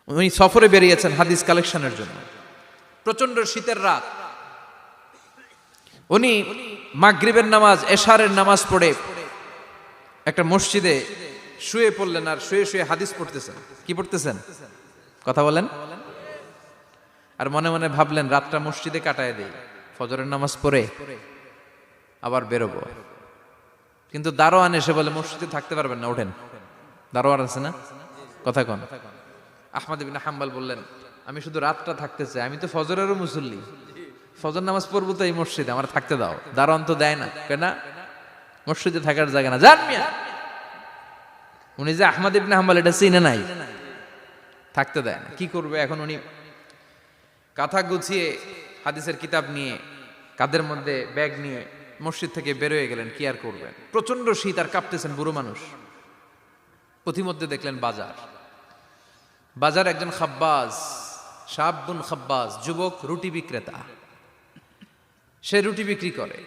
উনি সফরে বেরিয়েছেন হাদিস কালেকশনের জন্য। প্রচন্ড শীতের রাত, উনি মাগরিবের নামাজ, এশারের নামাজ পড়ে একটা মসজিদে শুয়ে পড়লেন, আর শুয়ে শুয়ে হাদিস পড়তেছেন। কি পড়তেছেন? কথা বলেন। আর মনে মনে ভাবলেন রাতটা মসজিদে কাটায় দেই, ফজরের নামাজ পড়ে আবার বেরোবো। কিন্তু দারোয়ান এসে বলে মসজিদে থাকতে পারবেন না, ওঠেন। দারোয়ান আছে না? কথা কন। আহমদ ইবনে হাম্বল বললেন, আমি শুধু রাতটা থাকতে চাই, আমি তো ফজরেরও মুসল্লি, ফজর নামাজ পড়বো তো এই মসজিদে, আমার থাকতে দাও। দারোয়ান তো দেয় না, কেন? মসজিদে থাকার জায়গা না, যান মিয়া। উনি যে আহমদ ইবনে হাম্বল এটা চিনে নাই, থাকতে দেয় না। কি করবে এখন? উনি কাঁথা গুছিয়ে হাদিসের কিতাব নিয়ে কাঁধের মধ্যে ব্যাগ নিয়ে মসজিদ থেকে বেরোয় গেলেন। কি আর করবেন, প্রচন্ড শীত, আর কাঁপতেছেন, বুড়ো মানুষ। পথিমধ্যে দেখলেন বাজার। বাজার একজন খাব্বাজ, শাবুন খাব্বাজ, যুবক রুটি বিক্রেতা। সে রুটি বিক্রি করে,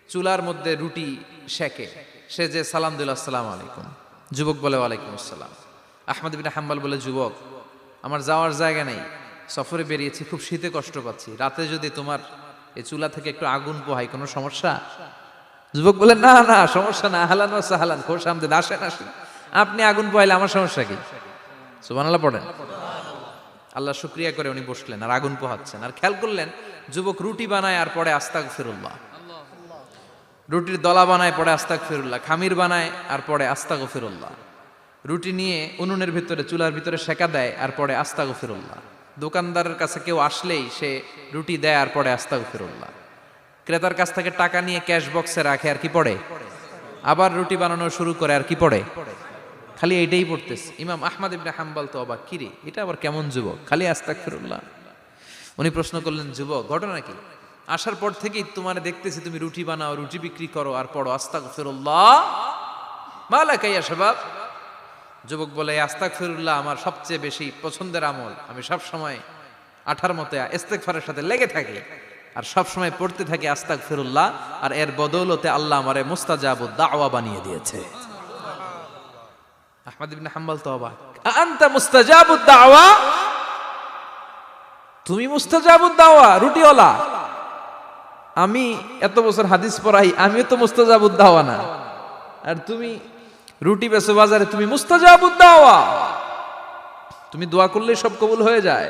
চুলার মধ্যে রুটি সেকে। সে যে সালাম দিল, আসসালামু আলাইকুম। যুবক বলে, ওয়ালাইকুম আসসালাম। আহমদ ইবনে হাম্বল বলে, যুবক, আমার যাওয়ার জায়গা নেই, সফরে বেরিয়েছি, খুব শীতে কষ্ট পাচ্ছি, রাতে যদি তোমার এই চুলা থেকে একটু আগুন পোহাই, কোনো সমস্যা? যুবক বলে, না না, সমস্যা না, আহলান ওয়া সাহলান, খোশ আমদেদ, আসেন আসেন, আপনি আগুন পোহাইলে আমার সমস্যা কি? সুবহানাল্লাহ পড়েন। আল্লাহ শুকরিয়া করে উনি বসলেন আর আগুন পোহাচ্ছেন। আর খেয়াল করলেন যুবক রুটি বানায় আর পড়ে আস্তাগফিরুল্লাহ, রুটির দলা বানায় পড়ে আস্তাগফিরুল্লাহ, খামির বানায় আর পড়ে আস্তাগফিরুল্লাহ, রুটি নিয়ে উনুনের ভিতরে, চুলার ভিতরে সেকা দেয় আর পড়ে আস্তাগফিরুল্লাহ। দোকানদারের কাছে কেউ আসলেই সে রুটি দেয় আর পড়ে আস্তাগফিরুল্লাহ। ক্রেতার কাছ থেকে টাকা নিয়ে ক্যাশ বক্সে রাখে আর কি পড়ে? আবার রুটি বানানো শুরু করে আর কি পড়ে? খালি এইটাই পড়তেছে। ইমাম আহমদ ইবনে হাম্বল তো অবাক, কিরে এটা আবার কেমন যুবক, খালি আস্তাগফিরুল্লাহ। উনি প্রশ্ন করলেন, যুবক ঘটনা কি? আসার পর থেকেই তোমার দেখতেছি তুমি রুটি বানাও, রুটি বিক্রি করো আর পড়ো আস্তাগফিরুল্লাহ, মালাকা ইয়া শাবাব। যুবক বলে, আস্তাগফিরুল্লাহ আমার সবচেয়ে বেশি পছন্দের আমল, আমি সব সময় আঠার মতো ইস্তেগফারের সাথে লেগে থাকি আর সব সময় পড়তে থাকি আস্তাগফিরুল্লাহ, আর এর বদৌলতে আল্লাহ আমারে মুস্তাজাবুদ দাওয়া বানিয়ে দিয়েছে। আহমদ ইবনে হাম্বল তো অবাক, আনতা মুস্তাজাবুদ দাওয়া, তুমি মুস্তাজাবুদ দাওয়া, রুটিওয়ালা। আমি এত বছর হাদিস পড়াই, আমিও তো মুস্তাজাবুদ দাওয়া না, আর তুমি রুটি বেচো বাজারে, তুমি মুস্তাজাবুদ দাওয়া, তুমি দোয়া করলেই সব কবুল হয়ে যায়।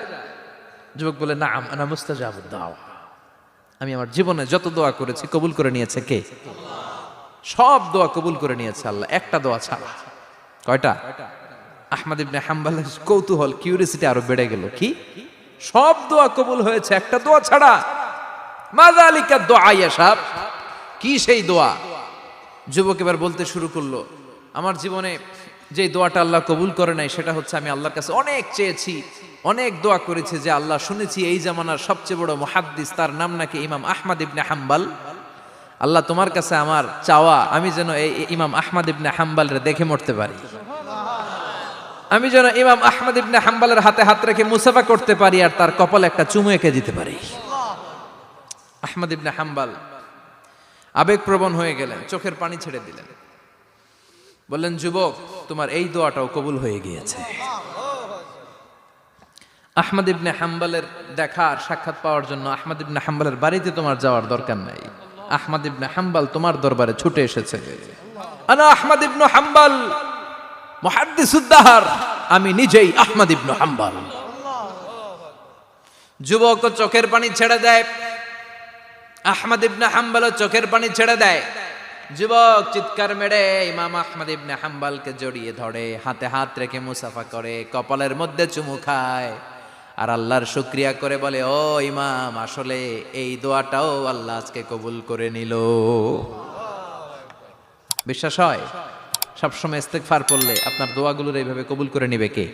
যুবক বলে, নাম আনা মুস্তাজাবুদ দাওয়া, আমি আমার জীবনে যত দোয়া করেছি কবুল করে নিয়েছে কে? সব দোয়া কবুল করে নিয়েছে আল্লাহ, একটা দোয়া ছাড়া। কয়টা? আহমদ ইবনে হাম্বলের কৌতূহল, কিউরিয়াসিটি আরো বেড়ে গেল। কি? সব দোয়া কবুল হয়েছে, একটা দোয়া ছাড়া। মাযালিকা দোয়া ইয়া শাব, কি সেই দোয়া? যুবক এবার বলতে শুরু করলো, আমার জীবনে যে দোয়াটা আল্লাহ কবুল করে নাই সেটা হচ্ছে আমি আল্লাহর কাছে অনেক চেয়েছি, অনেক দোয়া করেছি যে আল্লাহ, শুনেছি এই জামানার সবচেয়ে বড় মুহাদ্দিস, তার নাম নাকি ইমাম আহমদ ইবনে হাম্বল। আল্লাহ তোমার কাছে আমার চাওয়া, আমি যেন এই ইমাম আহমদ ইবনে হাম্বলরে দেখে মরতে পারি, আমি যেন ইমাম আহমদ ইবনে হাম্বলের হাতে হাত রেখে মুসাফা করতে পারি আর তার কপালে একটা চুমু এঁকে দিতে পারি। আহমদ ইবনে হাম্বল আবেগপ্রবণ হয়ে গেলেন, চোখের পানি ছেড়ে দিলেন, বললেন, যুবক তোমার এই দোয়াটাও কবুল হয়ে গিয়েছে। আহমদ ইবনে হাম্বলের দেখার সাক্ষাৎ পাওয়ার জন্য আহমদ ইবনে হাম্বলের বাড়িতে তোমার যাওয়ার দরকার নাই, আহমদ ইবনে হাম্বল তোমার দরবারে ছুটে এসেছে। আনা আহমদ ইবনে হাম্বল মুহাদ্দিসুদ দাহর, আমি নিজেই আহমদ ইবনে হাম্বল। যুবক চোখের পানি ছেড়ে দেয়, আহমদ ইবনে হাম্বল চোখের পানি ছেড়ে দেয়। যুবক চিৎকার মেরে ইমাম আহমদ ইবনে হাম্বলকে জড়িয়ে ধরে, হাতে হাত রেখে মুসাফা করে, কপালের মধ্যে চুমু খায় আর আল্লাহর শুকরিয়া করে বলে, ও ইমাম, আসলে এই দোয়াটাও আল্লাহ আজকে কবুল করে নিল। বিশ্বাস হয়? সবসময় ইস্তেগফার পড়লে আপনার দোয়াগুলোর এইভাবে কবুল করে নিবে কে?